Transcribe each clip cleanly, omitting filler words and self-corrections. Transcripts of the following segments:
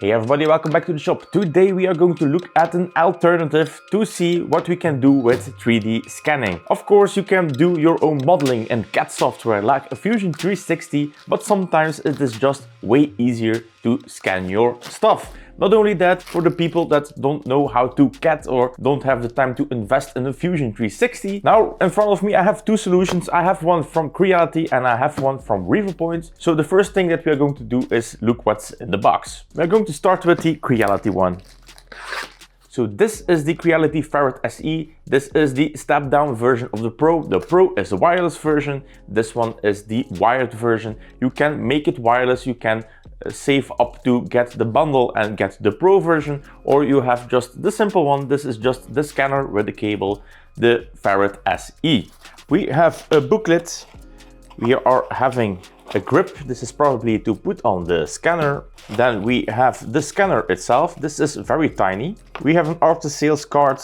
Hey everybody, welcome back to the shop. Today we are going to look at an alternative to see what we can do with 3D scanning. Of course, you can do your own modeling and CAD software like a Fusion 360, but sometimes it is just way easier to scan your stuff. Not only that, for the people that don't know how to CAD or don't have the time to invest in a Fusion 360, now in front of me I have two solutions. I have one from Creality and I have one from Revopoint. So the first thing that we are going to do is look what's in the box. We're going to start with the Creality one. So this is the Creality Ferret SE. This is the step-down version of the Pro. The Pro is the wireless version. This one is the wired version. You can make it wireless. You can save up to get the bundle and get the Pro version, or you have just the simple one. This is just the scanner with the cable, the Ferret SE. We have a booklet. We are having a grip. This is probably to put on the scanner. Then we have the scanner itself. This is very tiny. We have an after sales card.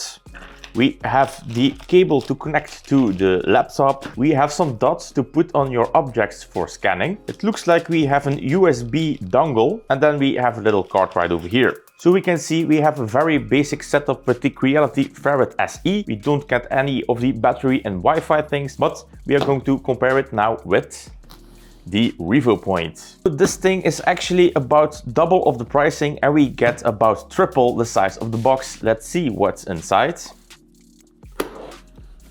We have the cable to connect to the laptop. We have some dots to put on your objects for scanning. It looks like we have an USB dongle, and then we have a little card right over here. So we can see we have a very basic setup with the Creality Ferret SE. We don't get any of the battery and Wi-Fi things, but we are going to compare it now with the Revopoint. So this thing is actually about double of the pricing and we get about triple the size of the box. Let's see what's inside.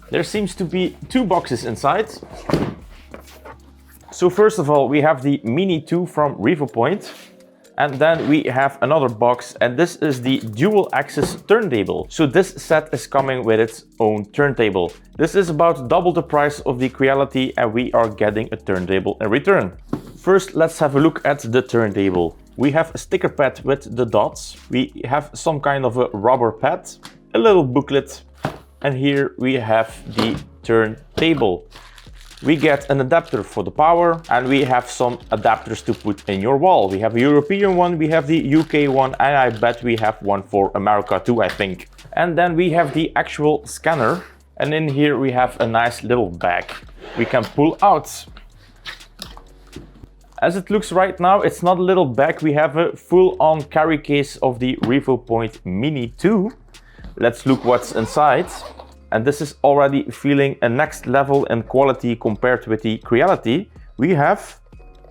There seems to be two boxes inside. So first of all, we have the Mini 2 from Revopoint. And then we have another box, and this is the dual axis turntable. So this set is coming with its own turntable. This is about double the price of the Creality and we are getting a turntable in return. First, let's have a look at the turntable. We have a sticker pad with the dots. We have some kind of a rubber pad, a little booklet, and here we have the turntable. We get an adapter for the power and we have some adapters to put in your wall. We have a European one, we have the UK one, and I bet we have one for America too, I think. And then we have the actual scanner, and in here we have a nice little bag we can pull out. As it looks right now, it's not a little bag, we have a full-on carry case of the Revopoint Mini 2. Let's look what's inside. And this is already feeling a next level in quality compared with the Creality. We have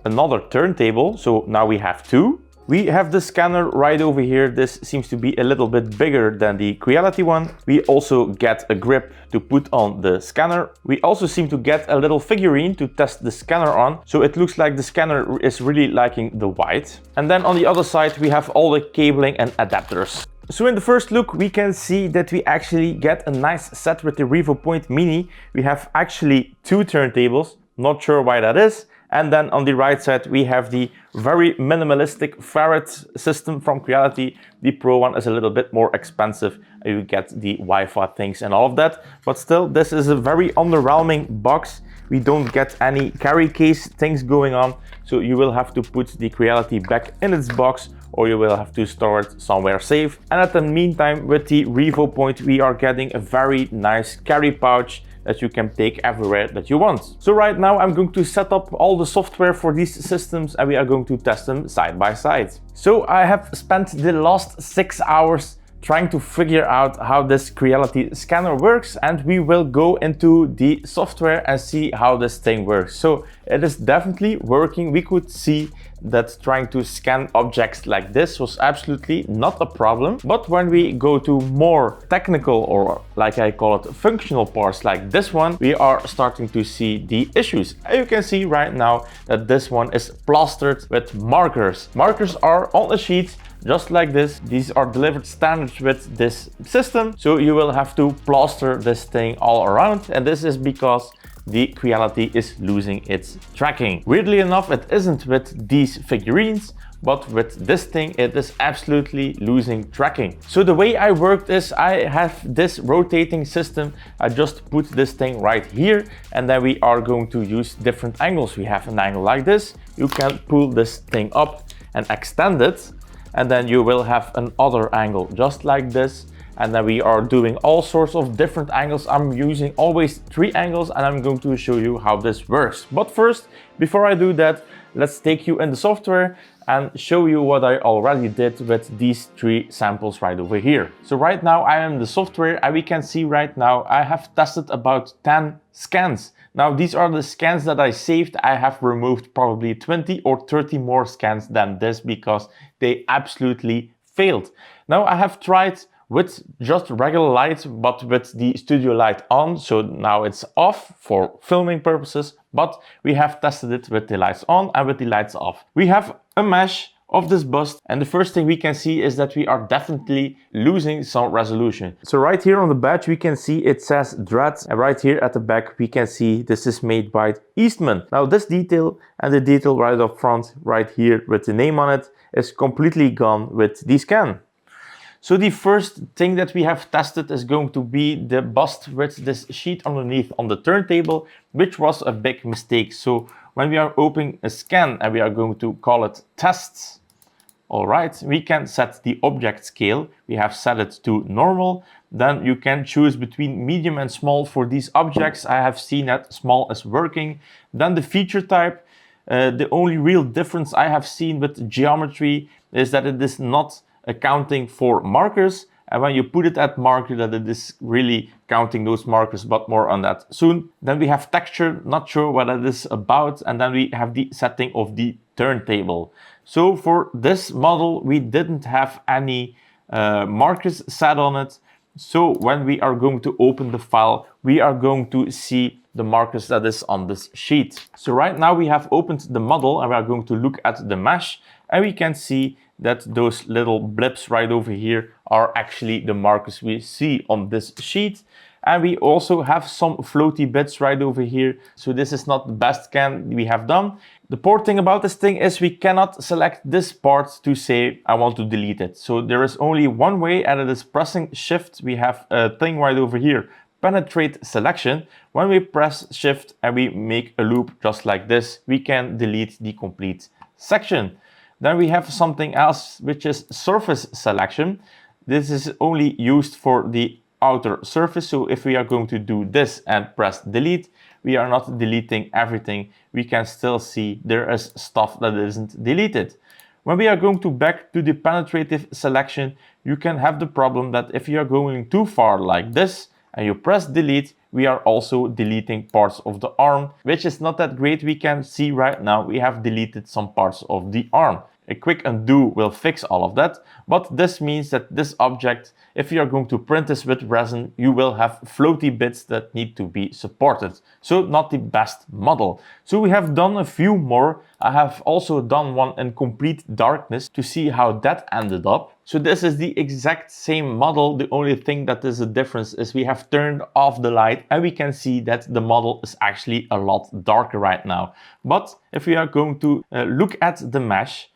another turntable, so now we have two. We have the scanner right over here. This seems to be a little bit bigger than the Creality one. We also get a grip to put on the scanner. We also seem to get a little figurine to test the scanner on. So it looks like the scanner is really liking the white. And then on the other side, we have all the cabling and adapters. So in the first look, we can see that we actually get a nice set with the Revopoint Mini. We have actually two turntables, not sure why that is. And then on the right side, we have the very minimalistic Ferret system from Creality. The Pro one is a little bit more expensive. You get the Wi-Fi things and all of that. But still, this is a very underwhelming box. We don't get any carry case things going on. So you will have to put the Creality back in its box, or you will have to store it somewhere safe. And at the meantime, with the Revopoint, we are getting a very nice carry pouch that you can take everywhere that you want. So right now I'm going to set up all the software for these systems and we are going to test them side by side. So I have spent the last 6 hours trying to figure out how this Creality scanner works, and we will go into the software and see how this thing works. So it is definitely working. We could see that trying to scan objects like this was absolutely not a problem. But when we go to more technical, or like I call it, functional parts like this one, we are starting to see the issues. You can see right now that this one is plastered with markers. Markers are on a sheet just like this. These are delivered standard with this system. So you will have to plaster this thing all around. And this is because the Creality is losing its tracking. Weirdly enough, it isn't with these figurines, but with this thing, it is absolutely losing tracking. So the way I worked is I have this rotating system. I just put this thing right here, and then we are going to use different angles. We have an angle like this. You can pull this thing up and extend it, and then you will have another angle just like this. And then we are doing all sorts of different angles. I'm using always 3 angles, and I'm going to show you how this works. But first, before I do that, let's take you in the software and show you what I already did with these 3 samples right over here. So right now I am in the software, and we can see right now I have tested about 10 scans. Now these are the scans that I saved. I have removed probably 20 or 30 more scans than this because they absolutely failed. Now I have tried with just regular light, but with the studio light on. So now it's off for filming purposes, but we have tested it with the lights on and with the lights off. We have a mesh of this bust, and the first thing we can see is that we are definitely losing some resolution. So right here on the badge we can see it says Dread, and right here at the back we can see this is made by Eastman. Now this detail and the detail right up front right here with the name on it is completely gone with the scan. So the first thing that we have tested is going to be the bust with this sheet underneath on the turntable, which was a big mistake. So when we are opening a scan and we are going to call it tests, all right, we can set the object scale. We have set it to normal. Then you can choose between medium and small for these objects. I have seen that small is working. Then the feature type. The only real difference I have seen with geometry is that it is not accounting for markers, and when you put it at marker that it is really counting those markers, but more on that soon. Then we have texture, not sure what it is about, and then we have the setting of the turntable. So for this model we didn't have any markers set on it, so when we are going to open the file we are going to see the markers that is on this sheet. So right now we have opened the model and we are going to look at the mesh, and we can see that those little blips right over here are actually the markers we see on this sheet. And we also have some floaty bits right over here. So this is not the best scan we have done. The poor thing about this thing is we cannot select this part to say I want to delete it. So there is only one way, and it is pressing shift. We have a thing right over here, penetrate selection. When we press shift and we make a loop just like this, we can delete the complete section. Then we have something else, which is surface selection. This is only used for the outer surface. So if we are going to do this and press delete, we are not deleting everything. We can still see there is stuff that isn't deleted. When we are going to back to the penetrative selection, you can have the problem that if you are going too far like this and you press delete, we are also deleting parts of the arm, which is not that great. We can see right now we have deleted some parts of the arm. A quick undo will fix all of that, but this means that this object, if you are going to print this with resin, you will have floaty bits that need to be supported. So not the best model. So we have done a few more. I have also done one in complete darkness to see how that ended up. So this is the exact same model. The only thing that is a difference is we have turned off the light, and we can see that the model is actually a lot darker right now. But if we are going to look at the mesh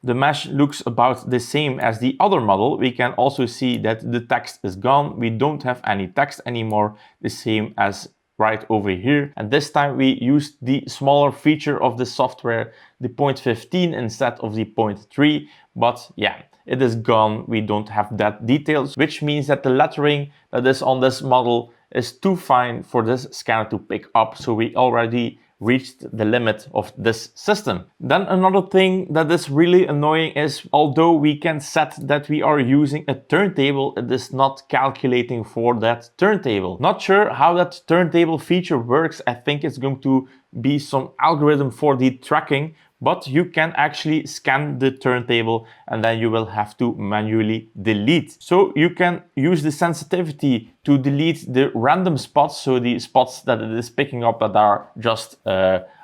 looks about the same as the other model. We can also see that the text is gone. We don't have any text anymore, the same as right over here. And this time we used the smaller feature of the software, the 0.15 instead of the 0.3. But yeah, it is gone. We don't have that details, which means that the lettering that is on this model is too fine for this scanner to pick up. So we already reached the limit of this system. Then another thing that is really annoying is, although we can set that we are using a turntable, it is not calculating for that turntable. Not sure how that turntable feature works. I think it's going to be some algorithm for the tracking, but you can actually scan the turntable and then you will have to manually delete. So you can use the sensitivity to delete the random spots, so the spots that it is picking up that are just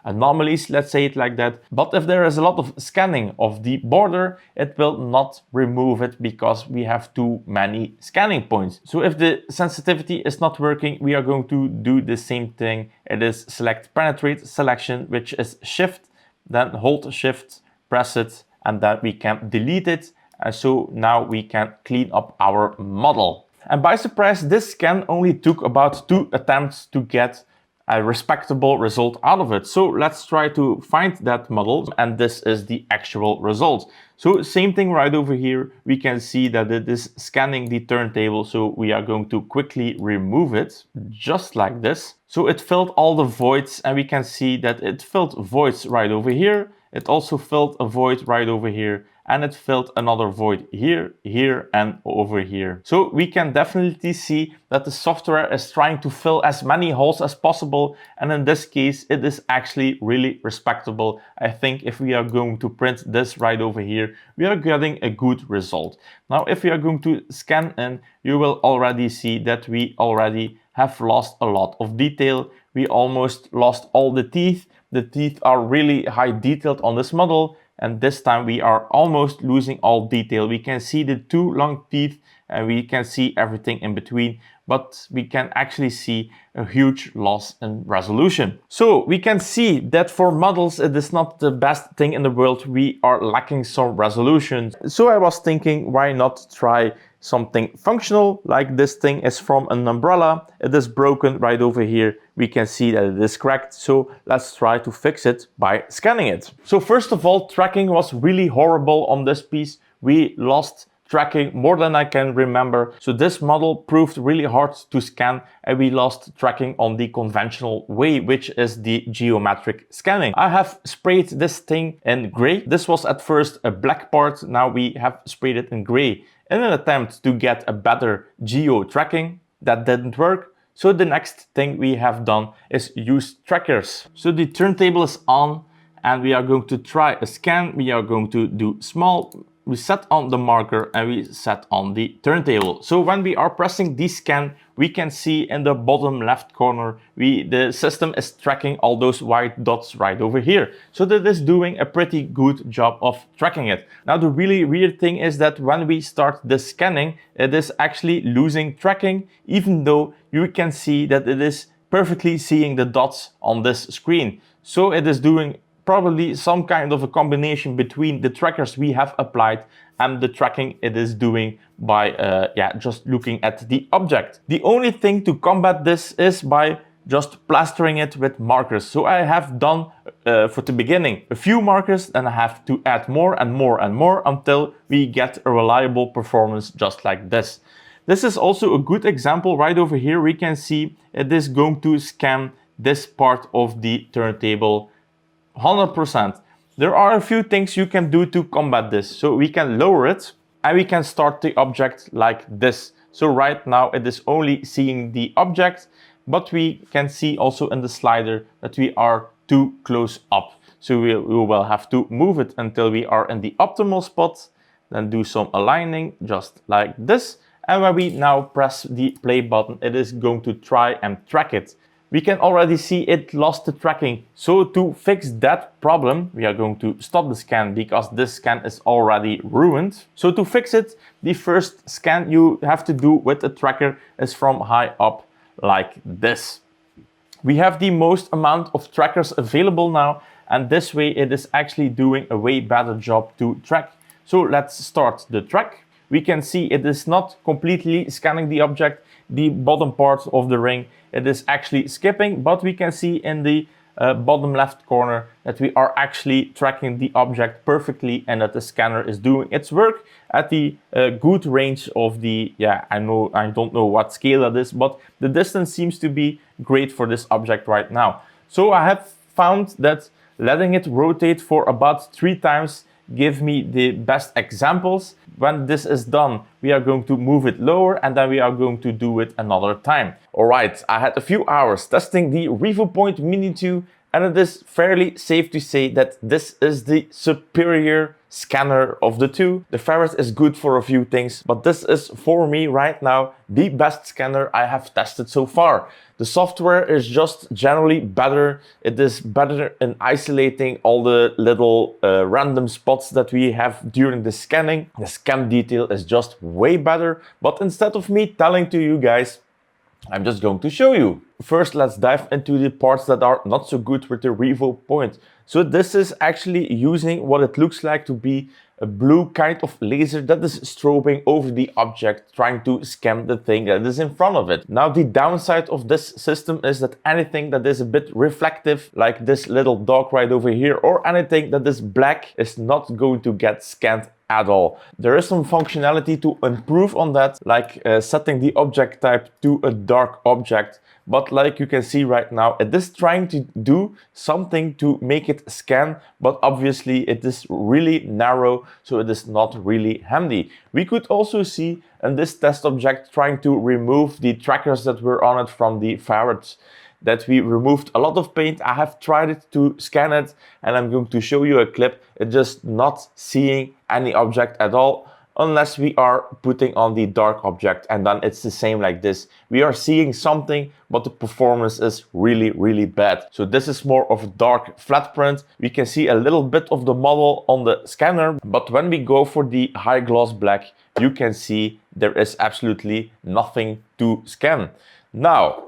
anomalies, let's say it like that. But if there is a lot of scanning of the border, it will not remove it because we have too many scanning points. So if the sensitivity is not working, we are going to do the same thing. It is select penetrate selection, which is shift, then hold shift, press it, and then we can delete it. And so now we can clean up our model. And by surprise, this scan only took about 2 attempts to get a respectable result out of it. So let's try to find that model, and this is the actual result. So same thing right over here. We can see that it is scanning the turntable, so we are going to quickly remove it, just like this. So it filled all the voids, and we can see that it filled voids right over here. It also filled a void right over here, and it filled another void here, here, and over here. So we can definitely see that the software is trying to fill as many holes as possible, and in this case it is actually really respectable. I think if we are going to print this right over here, we are getting a good result. Now if we are going to scan in, you will already see that we already have lost a lot of detail. We almost lost all the teeth. The teeth are really high detailed on this model, and this time we are almost losing all detail. We can see the two long teeth and we can see everything in between, but we can actually see a huge loss in resolution. So we can see that for models it is not the best thing in the world. We are lacking some resolution. So I was thinking, why not try something functional? Like this thing is from an umbrella. It is broken right over here. We can see that it is cracked. So let's try to fix it by scanning it. So first of all, tracking was really horrible on this piece. We lost tracking more than I can remember. So this model proved really hard to scan, and we lost tracking on the conventional way, which is the geometric scanning. I have sprayed this thing in gray. This was at first a black part. Now we have sprayed it in gray in an attempt to get a better geo tracking. That didn't work. So the next thing we have done is use trackers. So the turntable is on and we are going to try a scan. We are going to do small. We set on the marker and we set on the turntable. So when we are pressing the scan, we can see in the bottom left corner, the system is tracking all those white dots right over here. So that is doing a pretty good job of tracking it. Now the really weird thing is that when we start the scanning, it is actually losing tracking, even though you can see that it is perfectly seeing the dots on this screen. So it is doing probably some kind of a combination between the trackers we have applied and the tracking it is doing by just looking at the object. The only thing to combat this is by just plastering it with markers. So I have done for the beginning a few markers, and I have to add more and more and more until we get a reliable performance just like this. This is also a good example right over here. We can see it is going to scan this part of the turntable 100%. There are a few things you can do to combat this. So we can lower it and we can start the object like this. So right now it is only seeing the object, but we can see also in the slider that we are too close up. So we will have to move it until we are in the optimal spot, then do some aligning just like this. And when we now press the play button, it is going to try and track it. We can already see it lost the tracking. So to fix that problem, we are going to stop the scan because this scan is already ruined. So to fix it, the first scan you have to do with the tracker is from high up like this. We have the most amount of trackers available now, and this way it is actually doing a way better job to track. So let's start the track. We can see it is not completely scanning the object. The bottom part of the ring, it is actually skipping, but we can see in the bottom left corner that we are actually tracking the object perfectly and that the scanner is doing its work at the good range of the, I don't know what scale that is, but the distance seems to be great for this object right now. So I have found that letting it rotate for about 3 times give me the best examples. When this is done, we are going to move it lower and then we are going to do it another time. Alright, I had a few hours testing the Revopoint Mini 2, and it is fairly safe to say that this is the superior scanner of the two. The Ferret is good for a few things, but this is for me right now the best scanner I have tested so far. The software is just generally better. It is better in isolating all the little random spots that we have during the scanning. The scan detail is just way better, but instead of me telling to you guys, I'm just going to show you. First, let's dive into the parts that are not so good with the Revopoint. So this is actually using what it looks like to be a blue kind of laser that is strobing over the object, trying to scan the thing that is in front of it. Now, the downside of this system is that anything that is a bit reflective, like this little dog right over here, or anything that is black, is not going to get scanned at all. There is some functionality to improve on that, like setting the object type to a dark object. But like you can see right now, it is trying to do something to make it scan, but obviously it is really narrow, so it is not really handy. We could also see in this test object trying to remove the trackers that were on it from the ferrets, that we removed a lot of paint. I have tried it to scan it, and I'm going to show you a clip. It's just not seeing any object at all, unless we are putting on the dark object, and then it's the same like this. We are seeing something, but the performance is really, really bad. So this is more of a dark flat print. We can see a little bit of the model on the scanner, but when we go for the high gloss black, you can see there is absolutely nothing to scan. Now,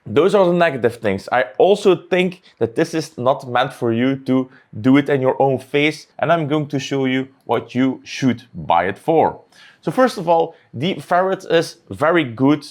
those are the negative things. I also think that this is not meant for you to do it in your own face, and I'm going to show you what you should buy it for. So first of all, the ferret is very good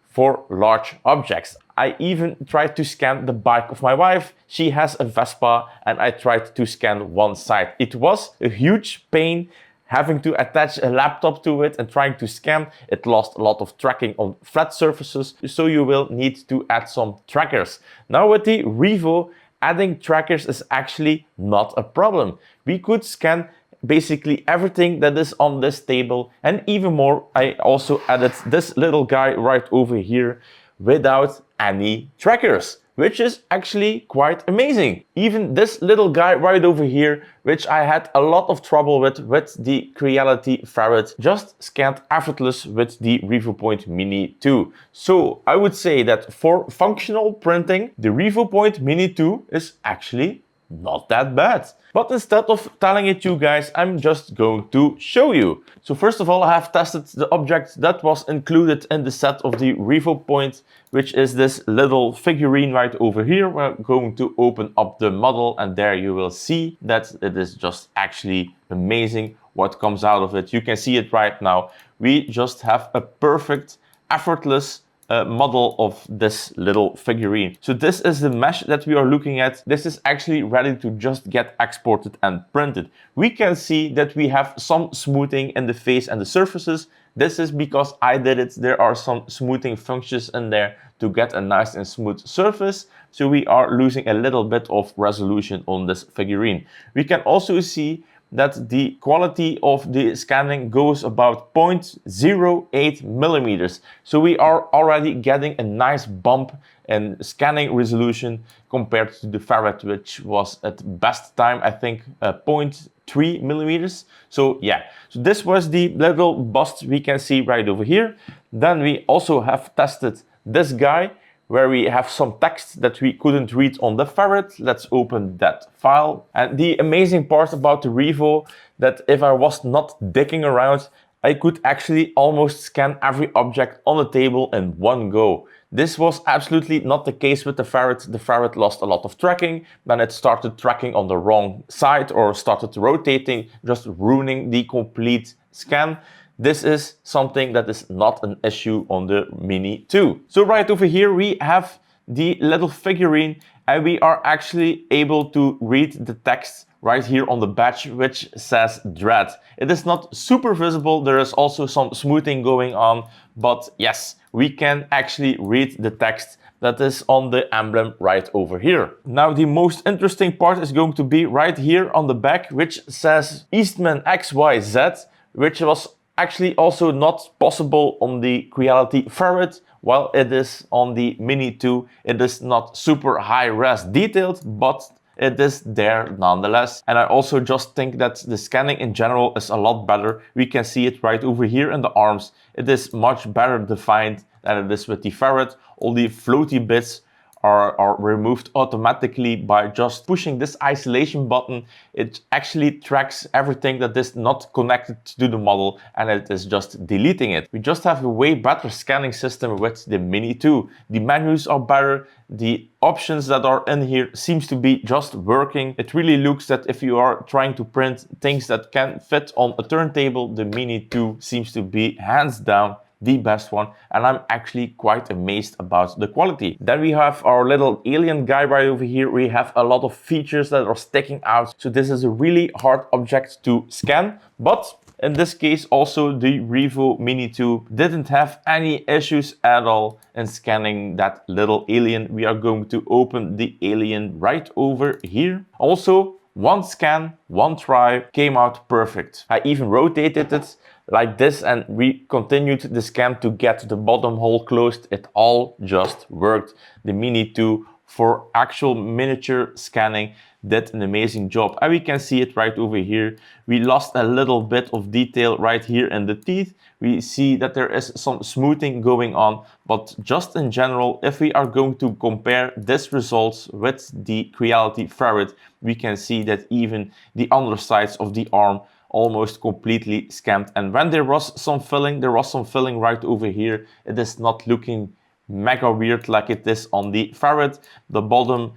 for large objects. I even tried to scan the bike of my wife. She has a Vespa, and I tried to scan one side. It was a huge pain having to attach a laptop to it and trying to scan. It lost a lot of tracking on flat surfaces, so you will need to add some trackers. Now with the Revo, adding trackers is actually not a problem. We could scan basically everything that is on this table, and even more. I also added this little guy right over here without any trackers, which is actually quite amazing. Even this little guy right over here, which I had a lot of trouble with the Creality Ferret, just scanned effortless with the Revopoint Mini 2. So I would say that for functional printing, the Revopoint Mini 2 is actually not that bad. But instead of telling it to you guys, I'm just going to show you. So first of all, I have tested the object that was included in the set of the Revopoint, which is this little figurine right over here. We're going to open up the model, and there you will see that it is just actually amazing what comes out of it. You can see it right now. We just have a perfect, effortless model of this little figurine. So this is the mesh that we are looking at. This is actually ready to just get exported and printed. We can see that we have some smoothing in the face and the surfaces. This is because I did it. There are some smoothing functions in there to get a nice and smooth surface. So we are losing a little bit of resolution on this figurine. We can also see that the quality of the scanning goes about 0.08 millimeters. So we are already getting a nice bump in scanning resolution compared to the Ferret, which was at best time, I think, 0.3 millimeters. So yeah, so this was the little bust we can see right over here. Then we also have tested this guy, where we have some text that we couldn't read on the Ferret. Let's open that file. And the amazing part about the Revo, that if I was not digging around, I could actually almost scan every object on the table in one go. This was absolutely not the case with the Ferret. The Ferret lost a lot of tracking, then it started tracking on the wrong side or started rotating, just ruining the complete scan. This is something that is not an issue on the Mini 2. So right over here we have the little figurine, and we are actually able to read the text right here on the badge, which says Dread. It is not super visible. There is also some smoothing going on, but yes, we can actually read the text that is on the emblem right over here. Now the most interesting part is going to be right here on the back, which says Eastman XYZ, which was actually also not possible on the Creality Ferret. While it is on the Mini 2, it is not super high res detailed, but it is there nonetheless. And I also just think that the scanning in general is a lot better. We can see it right over here in the arms. It is much better defined than it is with the Ferret. All the floaty bits are removed automatically by just pushing this isolation button. It actually tracks everything that is not connected to the model, and it is just deleting it. We just have a way better scanning system with the Mini 2. The menus are better. The options that are in here seems to be just working. It really looks that if you are trying to print things that can fit on a turntable, the Mini 2 seems to be hands down the best one, and I'm actually quite amazed about the quality. Then we have our little alien guy right over here. We have a lot of features that are sticking out, so this is a really hard object to scan, but in this case also the Revo Mini 2 didn't have any issues at all in scanning that little alien. We are going to open the alien right over here. Also, one scan, one try, came out perfect. I even rotated it like this and we continued the scan to get the bottom hole closed. It all just worked. The Mini 2 for actual miniature scanning did an amazing job, and we can see it right over here. We lost a little bit of detail right here in the teeth. We see that there is some smoothing going on, but just in general, if we are going to compare this results with the Creality Ferret, we can see that even the undersides of the arm almost completely scanned, and when there was some filling right over here. It is not looking mega weird like it is on the Ferret. The bottom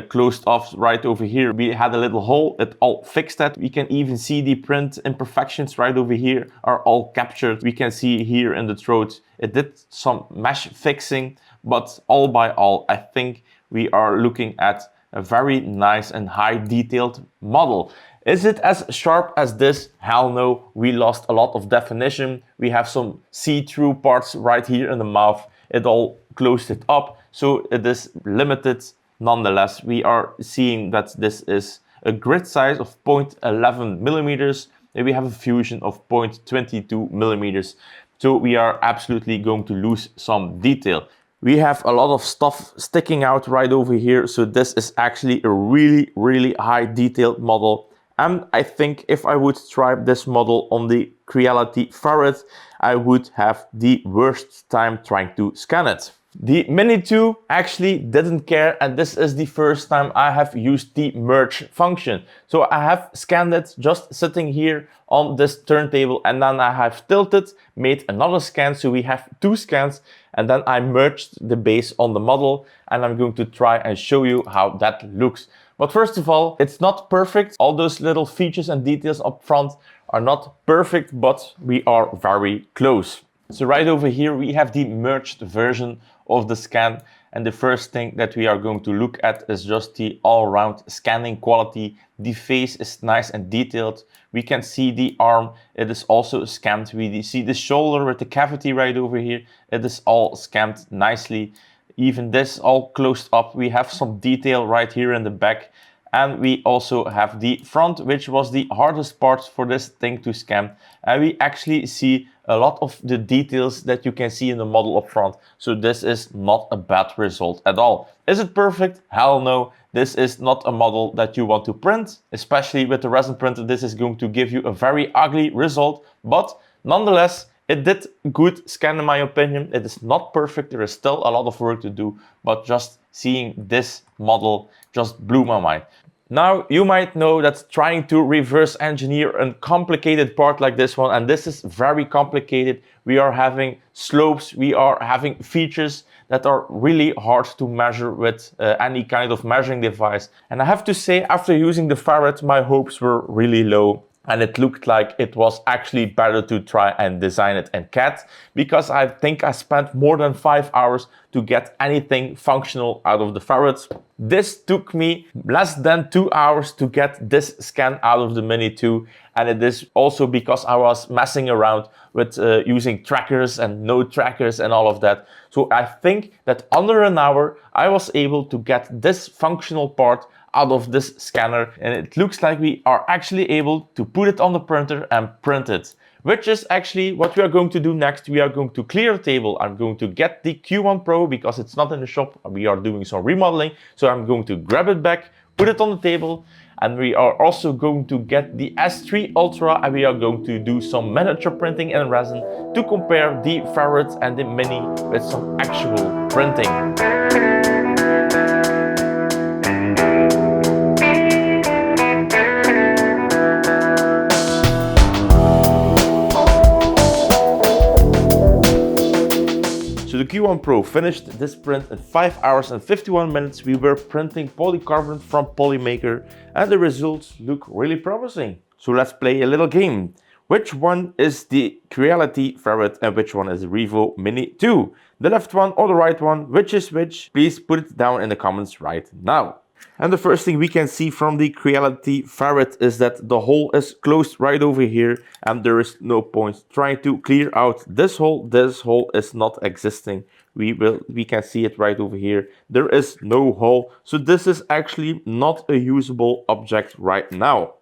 closed off right over here. We had a little hole, it all fixed that. We can even see the print imperfections right over here are all captured. We can see here in the throat, it did some mesh fixing, but all by all, I think we are looking at a very nice and high detailed model. Is it as sharp as this? Hell no, we lost a lot of definition. We have some see-through parts right here in the mouth. It all closed it up, so it is limited. Nonetheless, we are seeing that this is a grid size of 0.11 millimeters, and we have a fusion of 0.22 millimeters. So we are absolutely going to lose some detail. We have a lot of stuff sticking out right over here, so this is actually a really high detailed model. And I think if I would try this model on the Creality Ferret, I would have the worst time trying to scan it. The Mini 2 actually didn't care, and this is the first time I have used the merge function. So I have scanned it just sitting here on this turntable, and then I have tilted, made another scan, so we have two scans, and then I merged the base on the model, and I'm going to try and show you how that looks. But first of all, it's not perfect. All those little features and details up front are not perfect, but we are very close. So right over here, we have the merged version of the scan. And the first thing that we are going to look at is just the all-round scanning quality. The face is nice and detailed. We can see the arm, it is also scanned. We see the shoulder with the cavity right over here. It is all scanned nicely. Even this all closed up. We have some detail right here in the back. And we also have the front, which was the hardest part for this thing to scan. And we actually see a lot of the details that you can see in the model up front. So this is not a bad result at all. Is it perfect? Hell no. This is not a model that you want to print, especially with the resin printer. This is going to give you a very ugly result, but nonetheless, it did good scan in my opinion. It is not perfect. There is still a lot of work to do, but just seeing this model just blew my mind. Now, you might know that trying to reverse engineer a complicated part like this one, and this is very complicated. We are having slopes, we are having features that are really hard to measure with any kind of measuring device. And I have to say, after using the Ferret, my hopes were really low. And it looked like it was actually better to try and design it in CAD, because I think I spent more than 5 hours to get anything functional out of the Ferret. This took me less than 2 hours to get this scan out of the Mini 2, and it is also because I was messing around with using trackers and no trackers and all of that. So I think that under an hour I was able to get this functional part out of this scanner, and it looks like we are actually able to put it on the printer and print it, which is actually what we are going to do next. We are going to clear the table. I'm going to get the Q1 Pro because it's not in the shop. We are doing some remodeling, so I'm going to grab it back, put it on the table, and we are also going to get the S3 Ultra, and we are going to do some miniature printing in resin to compare the Ferret and the Mini with some actual printing. So the Q1 Pro finished this print in 5 hours and 51 minutes. We were printing polycarbonate from Polymaker, and the results look really promising. So let's play a little game. which one is the Creality Ferret and which one is the Revo Mini 2? The left one or the right one, which is which? Please put it down in the comments right now. And the first thing we can see from the Creality Ferret is that the hole is closed right over here and there is no point trying to clear out this hole. This hole is not existing. We can see it right over here. There is no hole. So this is actually not a usable object right now.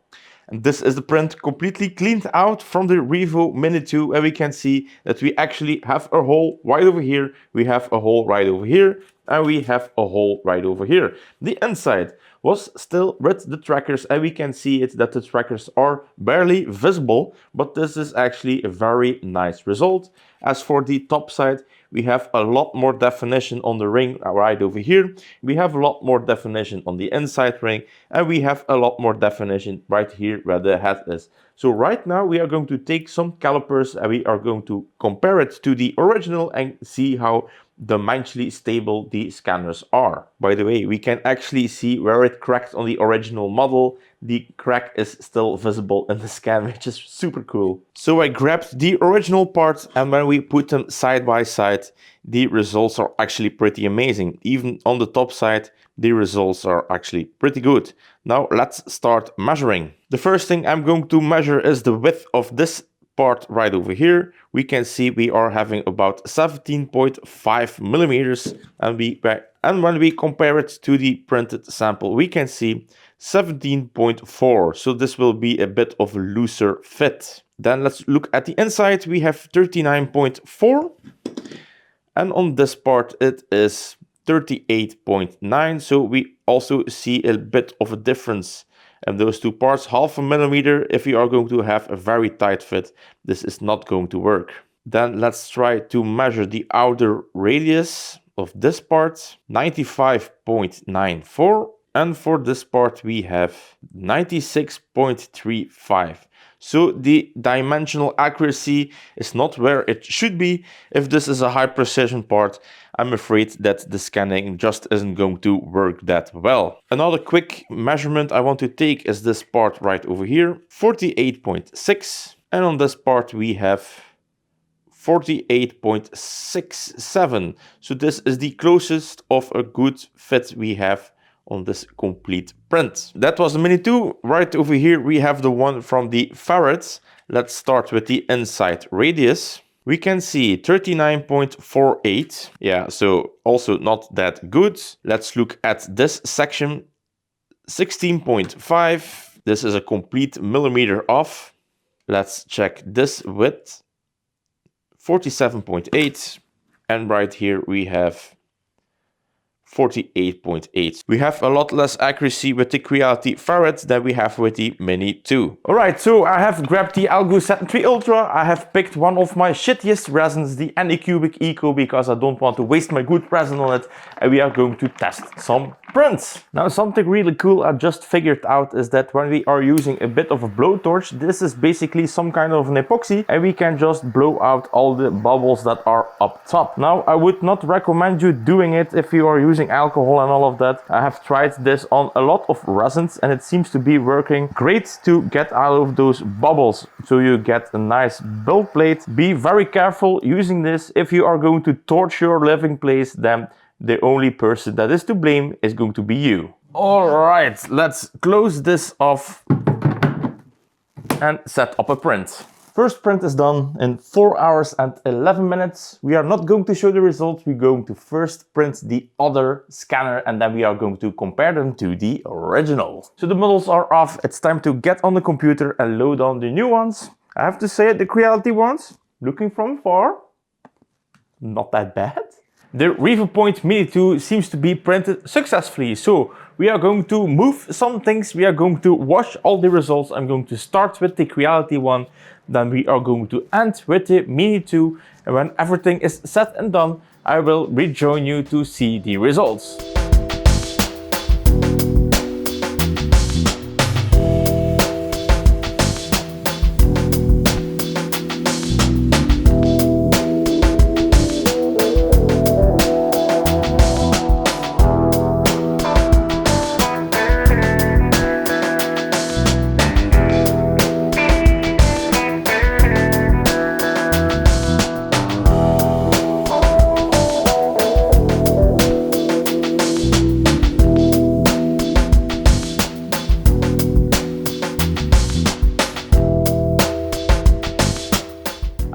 And this is the print completely cleaned out from the Revo Mini 2, and we can see that we actually have a hole right over here, we have a hole right over here, and we have a hole right over here. The inside was still with the trackers, and we can see it that the trackers are barely visible, but this is actually a very nice result. As for the top side, we have a lot more definition on the ring right over here. We have a lot more definition on the inside ring, and we have a lot more definition right here where the head is. So right now we are going to take some calipers and we are going to compare it to the original and see how dimensionally stable the scanners are. By the way, we can actually see where it cracked on the original model. The crack is still visible in the scan, which is super cool. So I grabbed the original parts, and when we put them side by side, the results are actually pretty amazing. Even on the top side, the results are actually pretty good. Now let's start measuring. The first thing I'm going to measure is the width of this part right over here. We can see we are having about 17.5 millimeters, and when we compare it to the printed sample, we can see 17.4. So this will be a bit of a looser fit. Then let's look at the inside. We have 39.4, and on this part it is 38.9. So we also see a bit of a difference. And those two parts, 0.5 millimeter, if you are going to have a very tight fit, this is not going to work. Then let's try to measure the outer radius of this part, 95.94. And for this part, we have 96.35. So the dimensional accuracy is not where it should be. If this is a high precision part, I'm afraid that the scanning just isn't going to work that well. Another quick measurement I want to take is this part right over here, 48.6. And on this part we have 48.67. So this is the closest of a good fit we have on this complete print. That was the Mini 2. Right over here we have the one from the Ferrets. Let's start with the inside radius. We can see 39.48. Yeah, so also not that good. Let's look at this section. 16.5. This is a complete millimeter off. Let's check this width. 47.8. And right here we have 48.8. We have a lot less accuracy with the Creality Ferret than we have with the Mini 2. Alright, so I have grabbed the Algo Satin 3 Ultra. I have picked one of my shittiest resins, the Anycubic Eco, because I don't want to waste my good resin on it. And we are going to test some prints. Now something really cool I just figured out is that when we are using a bit of a blowtorch, this is basically some kind of an epoxy, and we can just blow out all the bubbles that are up top. Now I would not recommend you doing it if you are using alcohol and all of that. I have tried this on a lot of resins and it seems to be working great to get out of those bubbles, so you get a nice build plate. Be very careful using this. If you are going to torch your living place, then the only person that is to blame is going to be you. Alright, let's close this off and set up a print. First print is done in 4 hours and 11 minutes. We are not going to show the results. We're going to first print the other scanner and then we are going to compare them to the original. So the models are off. It's time to get on the computer and load on the new ones. I have to say the Creality ones, looking from far, not that bad. The Revopoint Mini 2 seems to be printed successfully, so we are going to move some things, we are going to wash all the results. I'm going to start with the Creality one, then we are going to end with the Mini 2, and when everything is set and done, I will rejoin you to see the results.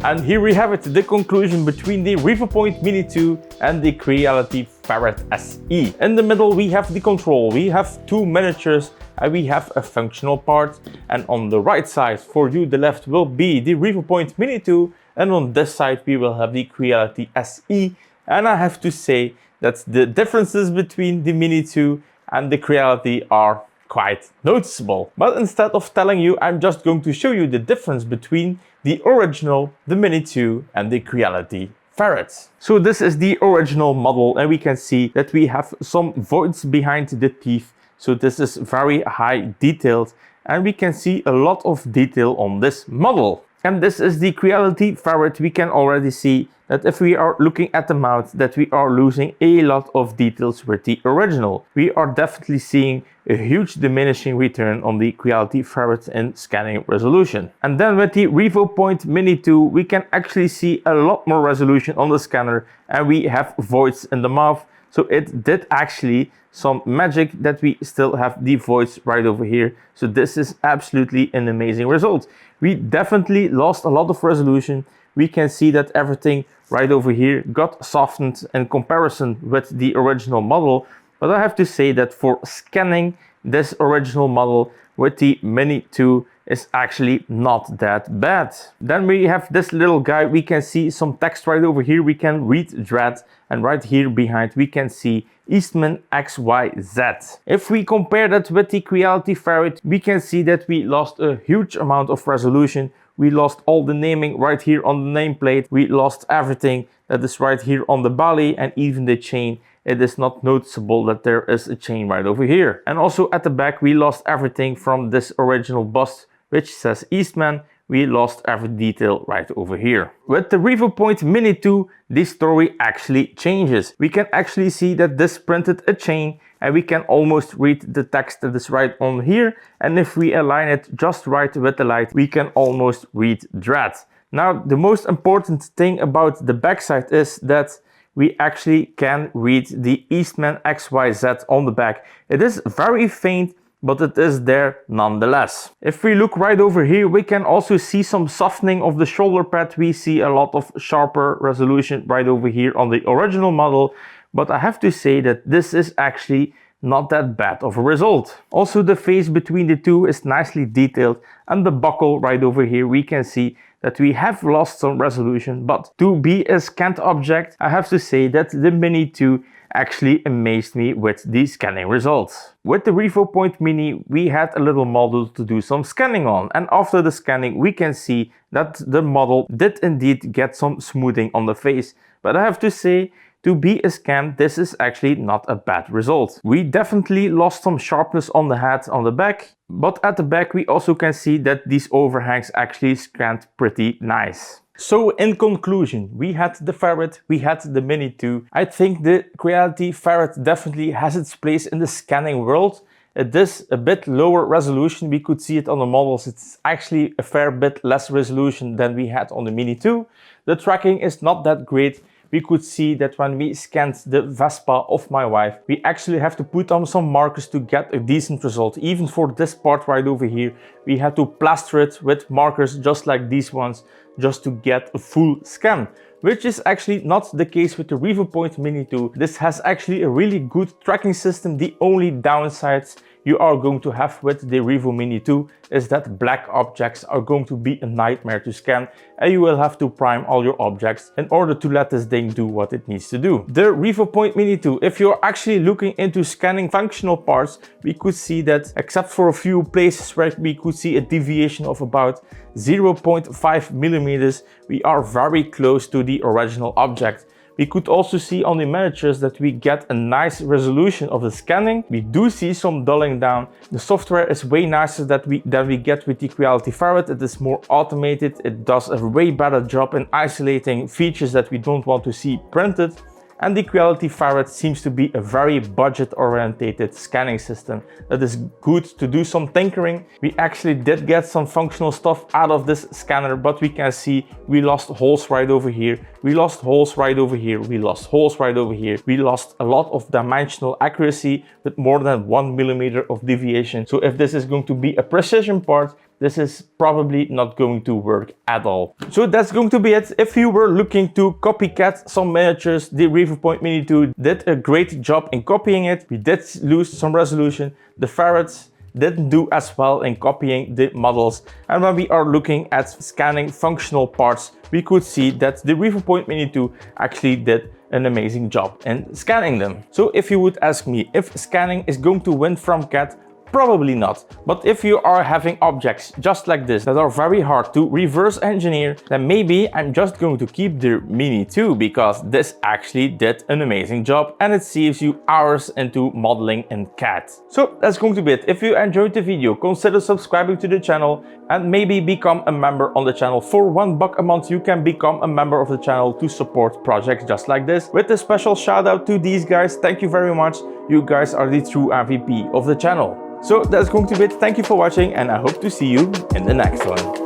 And here we have it, the conclusion between the Revopoint Mini 2 and the Creality Ferret SE. In the middle we have the control, we have two miniatures, and we have a functional part. And on the right side for you, the left, will be the Revopoint Mini 2, and on this side we will have the Creality SE. And I have to say that the differences between the Mini 2 and the Creality are quite noticeable. But instead of telling you, I'm just going to show you the difference between the original, the Mini 2 and the Creality Ferret. So this is the original model, and we can see that we have some voids behind the teeth. So this is very high detailed, and we can see a lot of detail on this model. And this is the Creality Ferret. We can already see that if we are looking at the mouth, that we are losing a lot of details with the original. We are definitely seeing a huge diminishing return on the Creality Ferret in scanning resolution. And then with the Revopoint Mini 2, we can actually see a lot more resolution on the scanner, and we have voids in the mouth. So it did actually some magic that we still have the voids right over here. So this is absolutely an amazing result. We definitely lost a lot of resolution. We can see that everything right over here got softened in comparison with the original model. But I have to say that for scanning, this original model with the Mini 2 is actually not that bad. Then we have this little guy. We can see some text right over here. We can read dread, and right here behind we can see Eastman XYZ. If we compare that with the Creality Ferret, we can see that we lost a huge amount of resolution. We lost all the naming right here on the nameplate. We lost everything that is right here on the belly, and even the chain. It is not noticeable that there is a chain right over here. And also at the back we lost everything from this original bust, which says Eastman. We lost every detail right over here. With the Revopoint Mini 2, this story actually changes. We can actually see that this printed a chain, and we can almost read the text that is right on here. And if we align it just right with the light, we can almost read dread. Now, the most important thing about the backside is that we actually can read the Eastman XYZ on the back. It is very faint, but it is there nonetheless. If we look right over here, we can also see some softening of the shoulder pad. We see a lot of sharper resolution right over here on the original model, but I have to say that this is actually not that bad of a result. Also, the face between the two is nicely detailed, and the buckle right over here, we can see that we have lost some resolution, but to be a scanned object, I have to say that the Mini 2 actually amazed me with the scanning results. With the Revopoint Mini, we had a little model to do some scanning on, and after the scanning we can see that the model did indeed get some smoothing on the face. But I have to say, to be a scan, this is actually not a bad result. We definitely lost some sharpness on the head on the back, but at the back we also can see that these overhangs actually scanned pretty nice. So in conclusion, we had the Ferret, we had the Mini 2. I think the Creality Ferret definitely has its place in the scanning world. It is a bit lower resolution. We could see it on the models. It's actually a fair bit less resolution than we had on the Mini 2. The tracking is not that great. We could see that when we scanned the Vespa of my wife, we actually have to put on some markers to get a decent result. Even for this part right over here, we had to plaster it with markers just like these ones, just to get a full scan, which is actually not the case with the Revopoint Mini 2. This has actually a really good tracking system. The only downsides you are going to have with the Revo Mini 2 is that black objects are going to be a nightmare to scan, and you will have to prime all your objects in order to let this thing do what it needs to do. The Revopoint Mini 2, if you're actually looking into scanning functional parts, we could see that except for a few places where we could see a deviation of about 0.5 millimeters, we are very close to the original object. We could also see on the miniatures that we get a nice resolution of the scanning. We do see some dulling down. The software is way nicer than we get with the Creality Ferret. It is more automated. It does a way better job in isolating features that we don't want to see printed. And the Creality Ferret seems to be a very budget-oriented scanning system that is good to do some tinkering. We actually did get some functional stuff out of this scanner, but we can see we lost holes right over here. We lost holes right over here. We lost holes right over here. We lost a lot of dimensional accuracy with more than 1 millimeter of deviation. So if this is going to be a precision part, this is probably not going to work at all. So that's going to be it. If you were looking to copycat some miniatures, the Revopoint Mini 2 did a great job in copying it. We did lose some resolution. The ferrets didn't do as well in copying the models, and when we are looking at scanning functional parts, we could see that the Revopoint Mini 2 actually did an amazing job in scanning them. So if you would ask me if scanning is going to win from CAD, probably not. But if you are having objects just like this that are very hard to reverse engineer, then maybe I'm just going to keep the Mini 2, because this actually did an amazing job and it saves you hours into modeling in CAD. So that's going to be it. If you enjoyed the video, consider subscribing to the channel and maybe become a member on the channel. For $1 a month, you can become a member of the channel to support projects just like this. With a special shout out to these guys, thank you very much. You guys are the true MVP of the channel. So that's going to be it. Thank you for watching and I hope to see you in the next one.